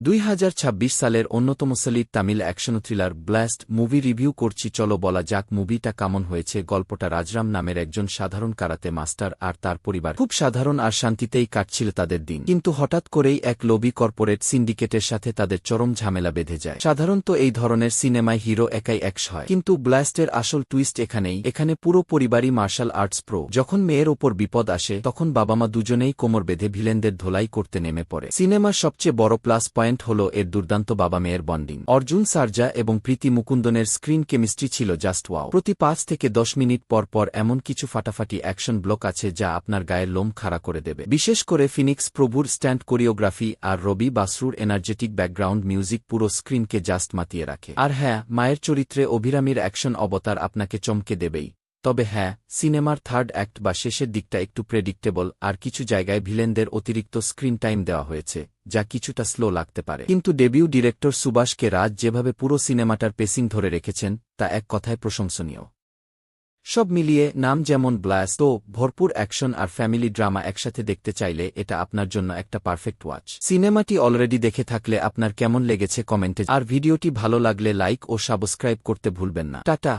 2026 সালের অন্যতম solid Tamil action thriller blast movie review করছি। চলো বলা যাক মুভিটা কেমন হয়েছে। গল্পটা রাজরাম নামের একজন সাধারণ কারাতে মাস্টার আর তার পরিবার খুব সাধারণ আর শান্তিতেই কাটছিল তাদের দিন, কিন্তু হঠাৎ করেই এক লোভী কর্পোরেট সিন্ডিকেটের সাথে তাদের চরম ঝামেলা বেঁধে যায়। সাধারণত এই ধরনের সিনেমায় হিরো একাই অ্যাকশ হয়, কিন্তু ব্লাস্টের আসল টুইস্ট এখানে পুরো পরিবারই মার্শাল আর্টস প্রো। যখন মেয়ের ওপর বিপদ আসে তখন বাবা মা দুজনেই কোমর বেঁধে ভিলেনদের ধোলাই করতে নেমে পড়ে। সিনেমার সবচেয়ে বড় প্লাস পয়েন্ট হল এর দুর্দান্ত বাবা মেয়ের বন্ডিং। অর্জুন সার্জা এবং প্রীতি মুকুন্দনের স্ক্রিন কেমিস্ট্রি ছিল জাস্ট ওয়াও। প্রতি 5 থেকে 10 মিনিট পর পর এমন কিছু ফাটাফাটি অ্যাকশন ব্লক আছে যা আপনার গায়ের লোম খাড়া করে দেবে। বিশেষ করে ফিনিক্স প্রভুর স্ট্যান্ড কোরিওগ্রাফি আর রবি বাসরুর এনার্জেটিক ব্যাকগ্রাউন্ড মিউজিক পুরো স্ক্রিনকে জাস্ট মাতিয়ে রাখে। আর হ্যাঁ, মায়ের চরিত্রে অভিরামীর অ্যাকশন অবতার আপনাকে চমকে দেবেই। তবে হ্যাঁ, সিনেমার থার্ড অ্যাক্ট বা শেষের দিকটা একটু প্রেডিক্টেবল, আর কিছু জায়গায় ভিলেনদের অতিরিক্ত স্ক্রিন টাইম দেওয়া হয়েছে যা কিছুটা স্লো লাগতে পারে। কিন্তু ডেবিউ ডিরেক্টর সুভাষ কে রাজ যেভাবে পুরো সিনেমাটার পেসিং ধরে রেখেছেন তা এক কথায় প্রশংসনীয়। সব মিলিয়ে নাম যেমন ব্লাস্ট, তো ভরপুর অ্যাকশন আর ফ্যামিলি ড্রামা একসাথে দেখতে চাইলে এটা আপনার জন্য একটা পারফেক্ট ওয়াচ। সিনেমাটি অলরেডি দেখে থাকলে আপনার কেমন লেগেছে কমেন্টে, আর ভিডিওটি ভালো লাগলে লাইক ও সাবস্ক্রাইব করতে ভুলবেন না। টাটা।